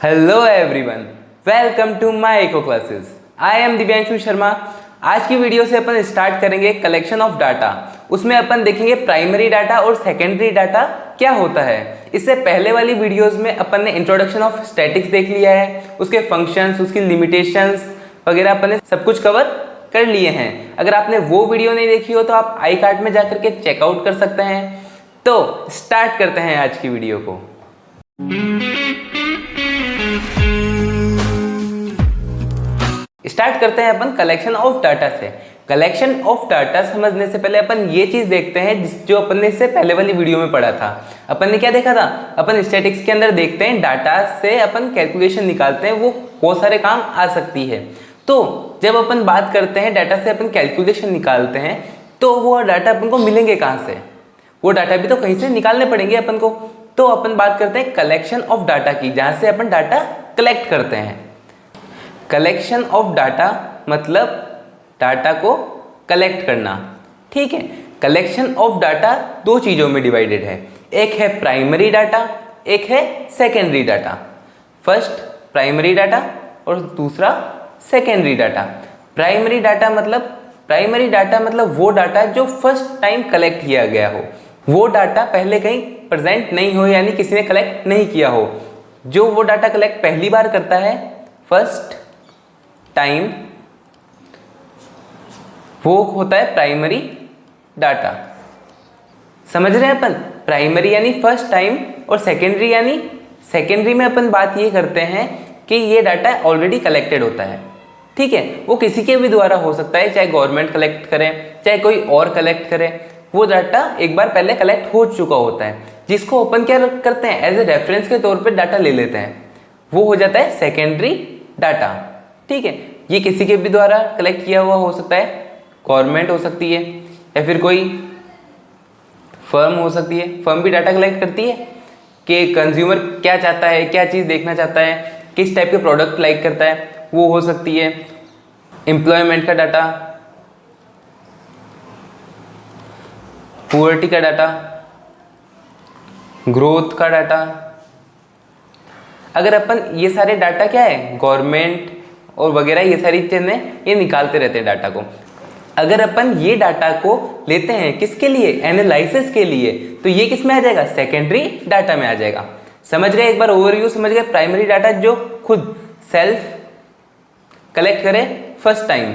Hello everyone, welcome to my eco classes. I am Divyanshu Sharma. आज की video से अपन स्टार्ट करेंगे कलेक्शन ऑफ डाटा। उसमें अपन देखेंगे प्राइमरी डाटा और सेकेंडरी डाटा क्या होता है। इससे पहले वाली वीडियोस में अपन ने इंट्रोडक्शन ऑफ स्टैटिक्स देख लिया है, उसके फंक्शंस, उसकी लिमिटेशंस वगैरह अपन ने सब कुछ कवर कर लिए हैं। अगर आपने वो वीडियो नहीं देखी हो तो आप आई कार्ड में जाकर के चेकआउट कर सकते हैं। तो स्टार्ट करते हैं आज की वीडियो को। स्टार्ट करते हैं अपन कलेक्शन ऑफ डाटा से। कलेक्शन ऑफ डाटा समझने से पहले अपन ये चीज देखते हैं जो अपन ने इससे पहले वाली वीडियो में पढ़ा था। अपन ने क्या देखा था? अपन स्टैटिक्स के अंदर देखते हैं डाटा से अपन कैलकुलेशन निकालते हैं, वो बहुत सारे काम आ सकती है। तो जब अपन बात करते हैं डाटा से अपन कैलकुलेशन निकालते हैं तो वो डाटा अपन को मिलेंगे कहाँ से? वो डाटा भी तो कहीं से निकालने पड़ेंगे अपन को। तो अपन बात करते हैं कलेक्शन ऑफ डाटा की, जहाँ से अपन डाटा कलेक्ट करते हैं। कलेक्शन ऑफ डाटा मतलब डाटा को कलेक्ट करना, ठीक है। कलेक्शन ऑफ डाटा दो चीज़ों में डिवाइडेड है, एक है प्राइमरी डाटा, एक है secondary data. First primary data और दूसरा सेकेंडरी डाटा। प्राइमरी डाटा मतलब वो डाटा जो फर्स्ट टाइम कलेक्ट किया गया हो, वो डाटा पहले कहीं प्रेजेंट नहीं हो, यानी किसी ने कलेक्ट नहीं किया हो। जो वो डाटा कलेक्ट पहली बार करता है फर्स्ट टाइम, वो होता है प्राइमरी डाटा। समझ रहे हैं अपन? प्राइमरी यानी फर्स्ट टाइम और सेकेंडरी यानी सेकेंडरी में अपन बात ये करते हैं कि ये डाटा ऑलरेडी कलेक्टेड होता है, ठीक है। वो किसी के भी द्वारा हो सकता है, चाहे गवर्नमेंट कलेक्ट करे चाहे कोई और कलेक्ट करे। वो डाटा एक बार पहले कलेक्ट हो चुका होता है, जिसको अपन क्या करते हैं, एज ए रेफरेंस के तौर पे डाटा ले लेते हैं। वो हो जाता है सेकेंडरी डाटा, ठीक है। ये किसी के भी द्वारा कलेक्ट किया हुआ हो सकता है, गवर्नमेंट हो सकती है या फिर कोई फर्म हो सकती है। फर्म भी डाटा कलेक्ट करती है कि कंज्यूमर क्या चाहता है, क्या चीज़ देखना चाहता है, किस टाइप के प्रोडक्ट लाइक करता है, वो हो सकती है। एम्प्लॉयमेंट का डाटा, पुअर्टी का डाटा, ग्रोथ का डाटा। अगर अपन ये सारे डाटा क्या है, गवर्नमेंट और वगैरह ये सारी चीजें ये निकालते रहते हैं डाटा को। अगर अपन ये डाटा को लेते हैं किसके लिए, एनालिसिस के लिए, तो ये किस में आ जाएगा, सेकेंडरी डाटा में आ जाएगा। समझ गए? एक बार ओवरव्यू समझ गए। प्राइमरी डाटा जो खुद सेल्फ कलेक्ट करे फर्स्ट टाइम।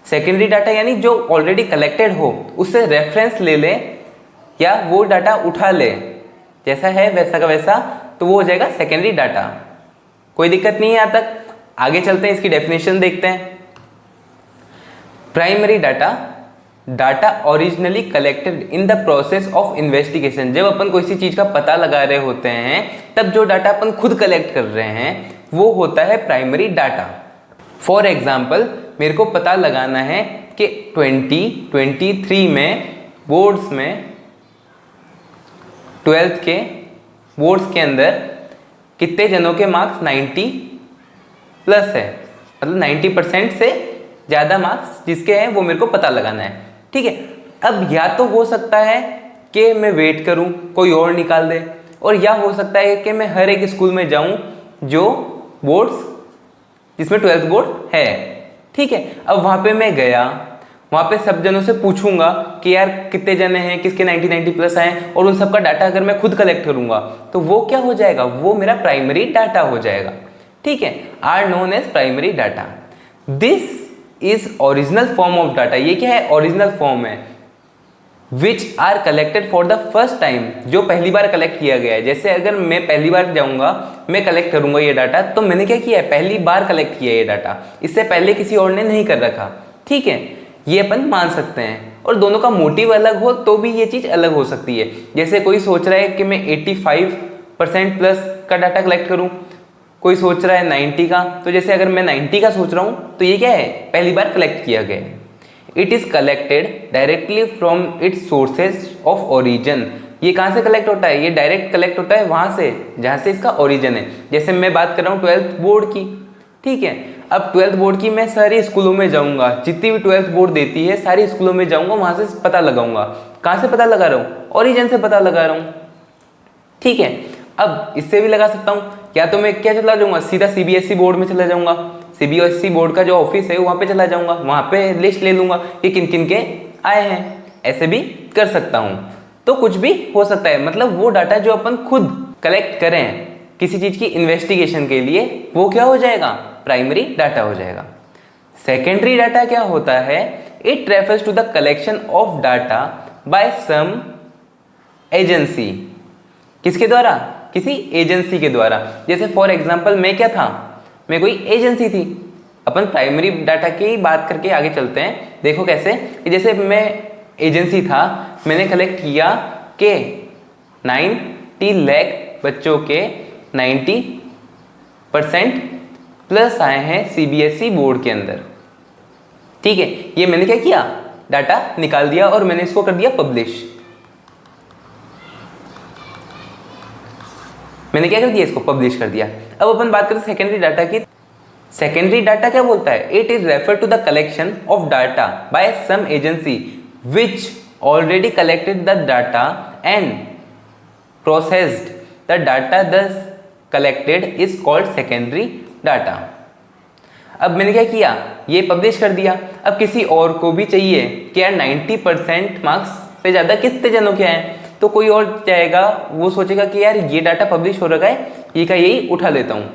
सेकेंडरी डाटा यानी जो ऑलरेडी कलेक्टेड हो, उससे रेफरेंस ले ले या वो डाटा उठा ले, जैसा है वैसा का वैसा, तो वो हो जाएगा सेकेंडरी डाटा। कोई दिक्कत नहीं है यहाँ तक? आगे चलते हैं, इसकी डेफिनेशन देखते हैं। Primary data originally collected in the process of investigation. जब अपन कोई सी चीज का पता लगा रहे होते हैं, तब जो डाटा अपन खुद कलेक्ट कर रहे हैं वो होता है प्राइमरी डाटा। फॉर एग्जाम्पल, मेरे को पता लगाना है कि 2023 में बोर्ड्स में 12th के बोर्ड्स के अंदर कितने जनों के मार्क्स 90 प्लस है, मतलब 90% से ज़्यादा मार्क्स जिसके हैं वो मेरे को पता लगाना है, ठीक है। अब या तो हो सकता है कि मैं वेट करूं कोई और निकाल दे, और या हो सकता है कि मैं हर एक स्कूल में जाऊं जो बोर्ड्स जिसमें 12th बोर्ड है, ठीक है। अब वहाँ पे मैं गया, वहाँ पे सब जनों से पूछूंगा कि यार कितने जने हैं, किसके 90 प्लस आए, और उन सबका डाटा अगर मैं खुद कलेक्ट करूंगा तो वो क्या हो जाएगा, वो मेरा प्राइमरी डाटा हो जाएगा, ठीक है। Are known as primary data. This is original form of data. ये क्या है, ओरिजिनल फॉर्म है। Which are collected for the first time, जो पहली बार कलेक्ट किया गया है। जैसे अगर मैं पहली बार जाऊंगा, मैं कलेक्ट करूंगा ये डाटा, तो मैंने क्या किया है, पहली बार कलेक्ट किया ये डाटा, इससे पहले किसी और ने नहीं कर रखा, ठीक है। ये अपन मान सकते हैं। और दोनों का मोटिव अलग हो तो भी ये चीज़ अलग हो सकती है। जैसे कोई सोच रहा है कि मैं 85% प्लस का डाटा कलेक्ट करूँ, कोई सोच रहा है 90 का। तो जैसे अगर मैं 90 का सोच रहा हूँ तो ये क्या है, पहली बार कलेक्ट किया गया है। It is collected directly from its sources of origin. ये कहाँ से कलेक्ट होता है, ये डायरेक्ट कलेक्ट होता है वहाँ से जहाँ से इसका ओरिजिन है। जैसे मैं बात कर रहा हूँ 12th बोर्ड की, ठीक है। अब 12th बोर्ड की मैं सारी स्कूलों में जाऊँगा, जितनी भी 12th बोर्ड देती है सारी स्कूलों में जाऊँगा, वहाँ से पता लगाऊंगा। कहाँ से पता लगा रहा हूँ, ओरिजिन से पता लगा रहा हूँ, ठीक है। अब इससे भी लगा सकता हूँ या तो मैं क्या चला जाऊंगा, सीधा सीबीएसई बोर्ड में चला जाऊंगा, सीबीएसई बोर्ड का जो ऑफिस है वहाँ पे चला जाऊंगा, वहाँ पे लिस्ट ले लूंगा कि किन किन के आए हैं, ऐसे भी कर सकता हूँ। तो कुछ भी हो सकता है, मतलब वो डाटा जो अपन खुद कलेक्ट करें किसी चीज़ की इन्वेस्टिगेशन के लिए, वो क्या हो जाएगा, प्राइमरी डाटा हो जाएगा। सेकेंडरी डाटा क्या होता है, it refers to the collection of data by some agency, किसके द्वारा, किसी एजेंसी के द्वारा। जैसे फॉर एग्जांपल मैं क्या था, मैं कोई एजेंसी थी। अपन प्राइमरी डाटा की बात करके आगे चलते हैं, देखो कैसे कि जैसे मैं एजेंसी था, मैंने कलेक्ट किया कि 90 लाख बच्चों के 90% प्लस आए हैं सीबीएसई बोर्ड के अंदर। ठीक है, ये मैंने क्या किया, डाटा निकाल दिया और मैंने इसको कर दिया पब्लिश। मैंने क्या कर दिया, इसको पब्लिश कर दिया। अब अपन बात करते हैं सेकेंडरी डाटा की। सेकेंडरी डाटा क्या बोलता है, it is refer to the collection of data by some agency which already collected the data and processed the data thus collected is called secondary data. अब मैंने क्या किया, ये पब्लिश कर दिया। अब किसी और को भी चाहिए कि यार 90% मार्क्स से ज़्यादा कितने जनों के हैं, तो कोई और जाएगा, वो सोचेगा कि यार ये डाटा पब्लिश हो रखा है, ये का यही उठा लेता हूँ।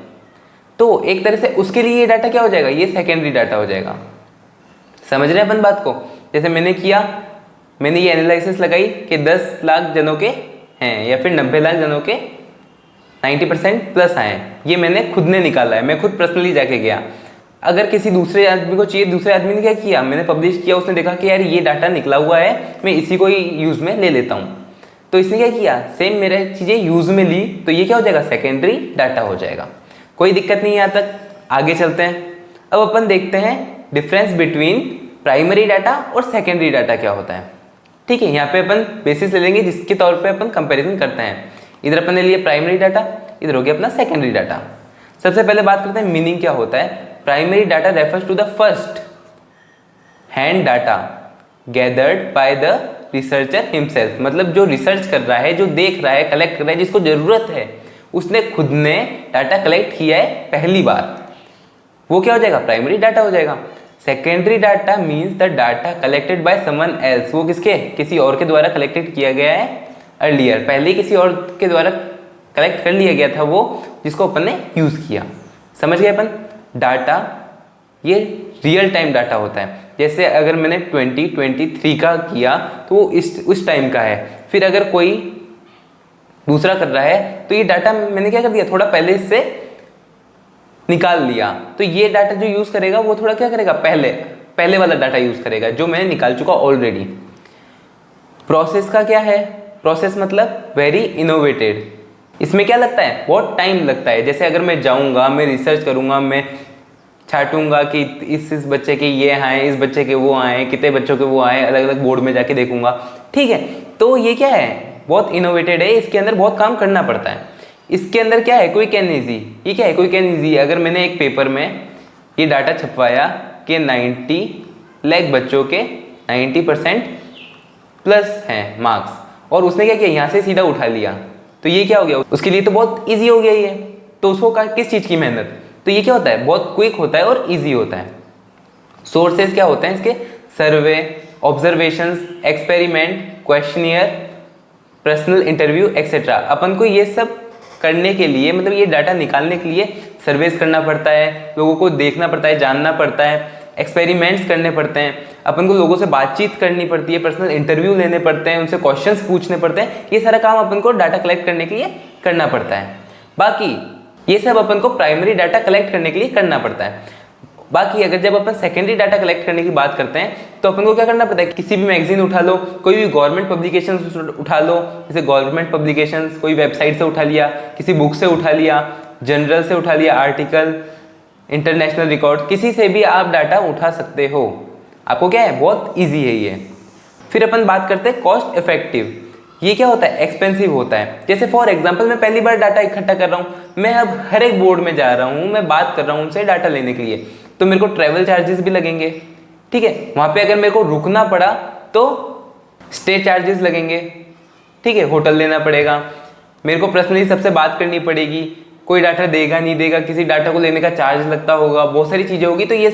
तो एक तरह से उसके लिए ये डाटा क्या हो जाएगा, ये सेकेंडरी डाटा हो जाएगा। समझ रहे हैं अपन बात को। जैसे मैंने किया, मैंने ये एनालिसिस लगाई कि 10 लाख जनों के हैं या फिर 90 लाख जनों के 90% प्लस आए हैं, ये मैंने खुद ने निकाला है, मैं खुद पर्सनली जाके गया। अगर किसी दूसरे आदमी को चाहिए, दूसरे आदमी ने क्या किया, मैंने पब्लिश किया, उसने देखा कि यार ये डाटा निकला हुआ है, मैं इसी को ही यूज़ में ले लेता हूँ, तो इसने क्या किया, सेम मेरे चीज़ें यूज़ में ली, तो ये क्या हो जाएगा, सेकेंडरी डाटा हो जाएगा। कोई दिक्कत नहीं है यहाँ तक, आगे चलते हैं। अब अपन देखते हैं डिफरेंस बिटवीन प्राइमरी डाटा और सेकेंडरी डाटा क्या होता है। ठीक है, यहाँ पे अपन बेसिस ले लेंगे जिसके तौर पे अपन कंपैरिजन करते हैं। इधर अपन ने लिए प्राइमरी डाटा, इधर हो गया अपना सेकेंडरी डाटा। सबसे पहले बात करते हैं मीनिंग क्या होता है। Primary data refers to the first hand data gathered by the researcher himself, मतलब जो रिसर्च कर रहा है, जो देख रहा है, कलेक्ट कर रहा है, जिसको जरूरत है, उसने खुद ने डाटा कलेक्ट किया है पहली बार, वो क्या हो जाएगा, प्राइमरी डाटा हो जाएगा। Secondary data means the data collected by someone else, वो किसके, किसी और के द्वारा कलेक्टेड किया गया है अर्लियर, पहले किसी और के द्वारा कलेक्ट कर लिया गया था वो, जिसको अपन ने यूज़ किया। समझ गए अपन। डाटा ये रियल टाइम डाटा होता है। जैसे अगर मैंने 2023 का किया तो वो उस टाइम का है, फिर अगर कोई दूसरा कर रहा है तो ये डाटा मैंने क्या कर दिया, थोड़ा पहले से निकाल लिया, तो ये डाटा जो यूज़ करेगा वो थोड़ा क्या करेगा, पहले वाला डाटा यूज़ करेगा जो मैंने निकाल चुका ऑलरेडी। प्रोसेस का क्या है, प्रोसेस मतलब वेरी इनोवेटेड। इसमें क्या लगता है, बहुत टाइम लगता है। जैसे अगर मैं जाऊंगा, मैं रिसर्च करूंगा, मैं छाटूंगा कि इस बच्चे के ये आए, इस बच्चे के वो आए, कितने बच्चों के वो आए, अलग अलग बोर्ड में जाके देखूंगा। ठीक है, तो ये क्या है, बहुत इनोवेटेड है, इसके अंदर बहुत काम करना पड़ता है। इसके अंदर क्या है, क्विक एंड ईजी। ये क्या है, क्विक एंड ईजी। अगर मैंने एक पेपर में ये डाटा छपवाया कि 90 लाख बच्चों के 90% प्लस हैं मार्क्स, और उसने क्या किया, यहाँ से सीधा उठा लिया, तो ये क्या हो गया, उसके लिए तो बहुत इजी हो गया ये। तो उसको का किस चीज़ की मेहनत, तो ये क्या होता है, बहुत क्विक होता है और इजी होता है। सोर्सेज क्या होते हैं इसके, survey, observations, experiment, questionnaire, personal interview etcetera. अपन को ये सब करने के लिए, मतलब ये डाटा निकालने के लिए सर्वेस करना पड़ता है, लोगों को देखना पड़ता है, जानना पड़ता है, एक्सपेरिमेंट्स करने पड़ते हैं, अपन को लोगों से बातचीत करनी पड़ती है, पर्सनल इंटरव्यू लेने पड़ते हैं, उनसे क्वेश्चंस पूछने पड़ते हैं। ये सारा काम अपन को डाटा कलेक्ट करने के लिए करना पड़ता है। बाकी ये सब अपन को प्राइमरी डाटा कलेक्ट करने के लिए करना पड़ता है। बाकी अगर जब अपन सेकेंडरी डाटा कलेक्ट करने की बात करते हैं तो अपन को क्या करना पड़ता है, किसी भी मैगजीन उठा लो, कोई भी गवर्नमेंट पब्लिकेशन उठा लो, जैसे गवर्नमेंट पब्लिकेशन कोई वेबसाइट से उठा लिया, किसी बुक से उठा लिया, जर्नल से उठा लिया, आर्टिकल, इंटरनेशनल रिकॉर्ड, किसी से भी आप डाटा उठा सकते हो। आपको क्या है, बहुत ईजी है ये। फिर अपन बात करते हैं कॉस्ट इफेक्टिव। ये क्या होता है, एक्सपेंसिव होता है। जैसे फॉर एग्जांपल मैं पहली बार डाटा इकट्ठा कर रहा हूँ, मैं अब हर एक बोर्ड में जा रहा हूँ, मैं बात कर रहा हूँ उनसे डाटा लेने के लिए, तो मेरे को ट्रैवल चार्जेस भी लगेंगे। ठीक है, वहाँ पे अगर मेरे को रुकना पड़ा तो स्टे चार्जेस लगेंगे। ठीक है, होटल लेना पड़ेगा, मेरे को पर्सनली सबसे बात करनी पड़ेगी, कोई डाटा देगा नहीं देगा, किसी डाटा को लेने का चार्ज लगता होगा, बहुत सारी चीज़ें होगी। तो ये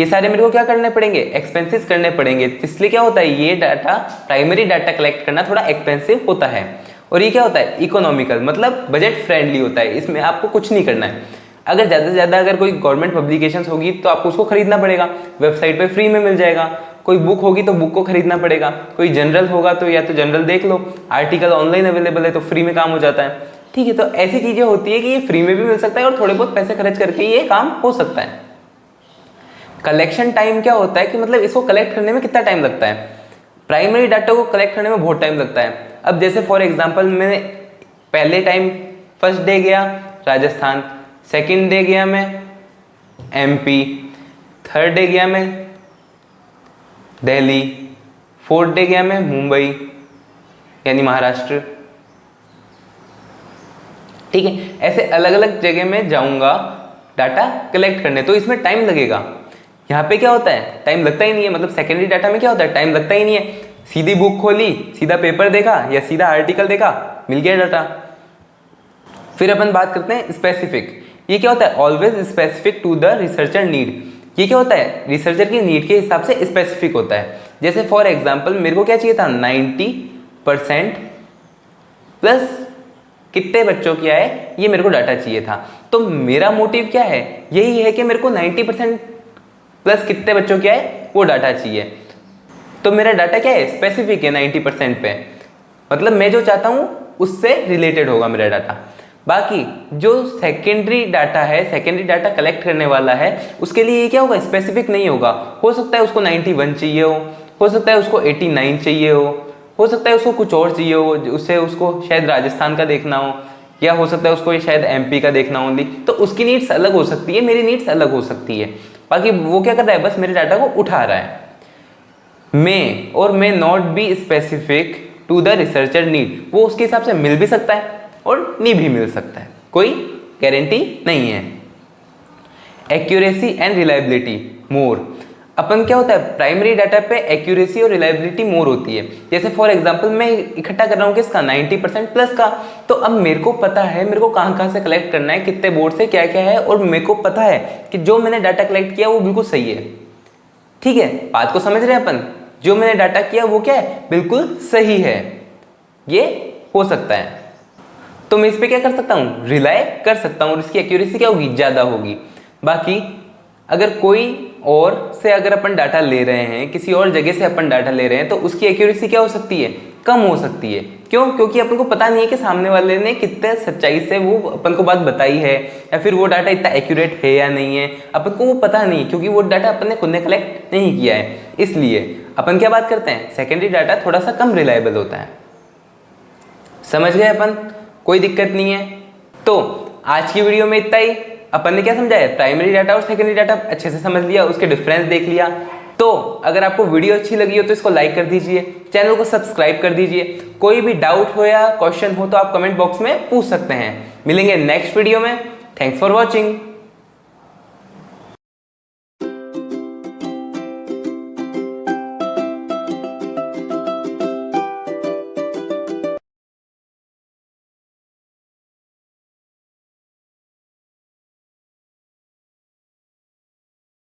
सारे मेरे को क्या करने पड़ेंगे, एक्सपेंसेस करने पड़ेंगे। इसलिए क्या होता है, ये डाटा प्राइमरी डाटा कलेक्ट करना थोड़ा एक्सपेंसिव होता है। और ये क्या होता है, इकोनॉमिकल, मतलब बजट फ्रेंडली होता है। इसमें आपको कुछ नहीं करना है। अगर ज़्यादा से ज़्यादा अगर कोई गवर्नमेंट पब्लिकेशंस होगी तो आपको उसको खरीदना पड़ेगा, वेबसाइट पे फ्री में मिल जाएगा। कोई बुक होगी तो बुक को खरीदना पड़ेगा। कोई जनरल होगा तो या तो जनरल देख लो, आर्टिकल ऑनलाइन अवेलेबल है तो फ्री में काम हो जाता है। ठीक है, तो ऐसी चीज़ें होती है कि ये फ्री में भी मिल सकता है और थोड़े बहुत पैसे खर्च करके ये काम हो सकता है। कलेक्शन टाइम क्या होता है कि मतलब इसको कलेक्ट करने में कितना टाइम लगता है। प्राइमरी डाटा को कलेक्ट करने में बहुत टाइम लगता है। अब जैसे फॉर एग्जांपल मैंने पहले टाइम फर्स्ट डे गया राजस्थान, सेकंड डे गया मैं एमपी, थर्ड डे गया मैं दिल्ली, फोर्थ डे गया मैं मुंबई यानी महाराष्ट्र। ठीक है, ऐसे अलग अलग जगह में जाऊंगा डाटा कलेक्ट करने, तो इसमें टाइम लगेगा। यहाँ पे क्या होता है, टाइम लगता ही नहीं है। मतलब सेकेंडरी डाटा में क्या होता है, टाइम लगता ही नहीं है। सीधी बुक खोली, सीधा पेपर देखा या सीधा आर्टिकल देखा, मिल गया डाटा। फिर अपन बात करते हैं स्पेसिफिक। ये क्या होता है, always specific to the researcher need. ये क्या होता है, रिसर्चर की नीड के हिसाब से स्पेसिफिक होता है। जैसे फॉर एग्जाम्पल मेरे को क्या चाहिए था, 90% प्लस कितने बच्चों की आए, ये मेरे को डाटा चाहिए था। तो मेरा मोटिव क्या है, यही है कि मेरे को 90% प्लस कितने बच्चों की आए वो डाटा चाहिए। तो मेरा डाटा क्या है, स्पेसिफिक है 90% पे, मतलब मैं जो चाहता हूँ उससे रिलेटेड होगा मेरा डाटा। बाकी जो सेकेंडरी डाटा है, सेकेंडरी डाटा कलेक्ट करने वाला है, उसके लिए ये क्या होगा, स्पेसिफिक नहीं होगा। हो सकता है उसको 91 चाहिए हो सकता है उसको 89 चाहिए हो सकता है उसको कुछ और चाहिए हो, उससे उसको शायद राजस्थान का देखना हो, या हो सकता है उसको शायद एमपी का देखना हो ओनली। तो उसकी नीड्स अलग हो सकती है, मेरी नीड्स अलग हो सकती है। बाकी वो क्या कर रहा है, बस मेरे डाटा को उठा रहा है। May not be specific to the researcher need, वो उसके हिसाब से मिल भी सकता है और नहीं भी मिल सकता है, कोई गारंटी नहीं है। एक्यूरेसी एंड रिलायबिलिटी मोर। अपन क्या होता है, प्राइमरी डाटा पे एक्यूरेसी और रिलायबिलिटी मोर होती है। जैसे फॉर एग्जांपल मैं इकट्ठा कर रहा हूँ किसका, 90% प्लस का। तो अब मेरे को पता है मेरे को कहाँ से कलेक्ट करना है, कितने बोर्ड से क्या क्या है, और मेरे को पता है कि जो मैंने डाटा कलेक्ट किया वो बिल्कुल सही है। ठीक है, बात को समझ रहे हैं अपन, जो मैंने डाटा किया वो क्या है, बिल्कुल सही है, ये हो सकता है। तो मैं इस पर क्या कर सकता हूँ, रिलाय कर सकता हूँ, और इसकी एक्यूरेसी क्या होगी, ज़्यादा होगी। बाकी अगर कोई और से अगर अपन डाटा ले रहे हैं, किसी और जगह से अपन डाटा ले रहे हैं, तो उसकी एक्यूरेसी क्या हो सकती है, कम हो सकती है। क्यों, क्योंकि अपन को पता नहीं है कि सामने वाले ने कितने सच्चाई से वो अपन को बात बताई है, या फिर वो डाटा इतना एक्यूरेट है या नहीं है, अपन को वो पता नहीं, क्योंकि वो डाटा अपन ने खुद ने कलेक्ट नहीं किया है। इसलिए अपन क्या बात करते हैं, सेकेंडरी डाटा थोड़ा सा कम रिलायबल होता है। समझ गए अपन, कोई दिक्कत नहीं है। तो आज की वीडियो में इतना ही। अपन ने क्या समझा है, प्राइमरी डाटा और सेकेंडरी डाटा अच्छे से समझ लिया, उसके डिफरेंस देख लिया। तो अगर आपको वीडियो अच्छी लगी हो तो इसको लाइक कर दीजिए, चैनल को सब्सक्राइब कर दीजिए। कोई भी डाउट हो या क्वेश्चन हो तो आप कमेंट बॉक्स में पूछ सकते हैं। मिलेंगे नेक्स्ट वीडियो में। Thanks for watching.